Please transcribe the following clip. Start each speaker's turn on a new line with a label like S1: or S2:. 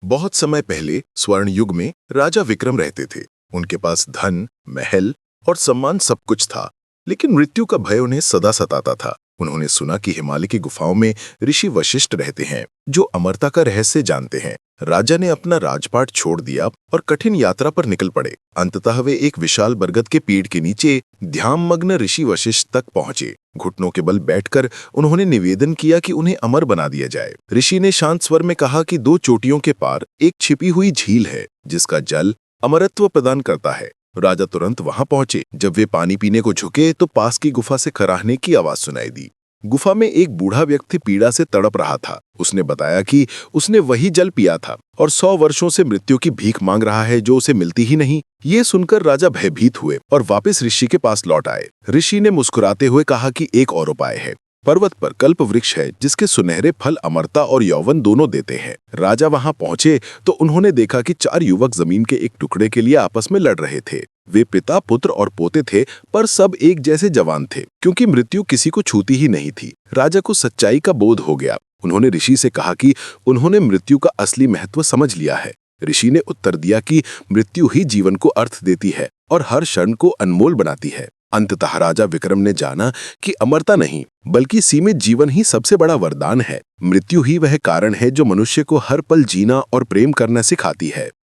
S1: बहुत समय पहले स्वर्ण युग में राजा विक्रम रहते थे। उनके पास धन, महल और सम्मान सब कुछ था, लेकिन मृत्यु का भय उन्हें सदा सताता था। उन्होंने सुना कि हिमालय की गुफाओं में ऋषि वशिष्ठ रहते हैं, जो अमरता का रहस्य जानते हैं। राजा ने अपना राजपाट छोड़ दिया और कठिन यात्रा पर निकल पड़े। अंततः वे एक विशाल बरगद के पेड़ के नीचे ध्यानमग्न ऋषि वशिष्ठ तक पहुंचे। घुटनों के बल बैठकर उन्होंने निवेदन किया कि उन्हें अमर बना दिया जाए। ऋषि ने शांत स्वर में कहा कि दो चोटियों के पार एक छिपी हुई झील है, जिसका जल अमरत्व प्रदान करता है। राजा तुरंत वहां पहुंचे। जब वे पानी पीने को झुके तो पास की गुफा से खराहने की आवाज सुनाई दी। गुफा में एक बूढ़ा व्यक्ति पीड़ा से तड़प रहा था। उसने बताया कि उसने वही जल पिया था और 100 वर्षों से मृत्यु की भीख मांग रहा है, जो उसे मिलती ही नहीं। ये सुनकर राजा भयभीत हुए और वापस ऋषि के पास लौट आए। ऋषि ने मुस्कुराते हुए कहा कि एक और उपाय है। पर्वत पर कल्प वृक्ष है, जिसके सुनहरे फल अमरता और यौवन दोनों देते हैं। राजा वहां पहुंचे तो उन्होंने देखा कि 4 युवक जमीन के एक टुकड़े के लिए आपस में लड़ रहे थे। वे पिता, पुत्र और पोते थे, पर सब एक जैसे जवान थे, क्योंकि मृत्यु किसी को छूती ही नहीं थी। राजा को सच्चाई का बोध हो गया। उन्होंने ऋषि से कहा कि उन्होंने मृत्यु का असली महत्व समझ लिया है। ऋषि ने उत्तर दिया कि मृत्यु ही जीवन को अर्थ देती है और हर क्षण को अनमोल बनाती है। अंततः राजा विक्रम ने जाना कि अमरता नहीं, बल्कि सीमित जीवन ही सबसे बड़ा वरदान है। मृत्यु ही वह कारण है जो मनुष्य को हर पल जीना और प्रेम करना सिखाती है।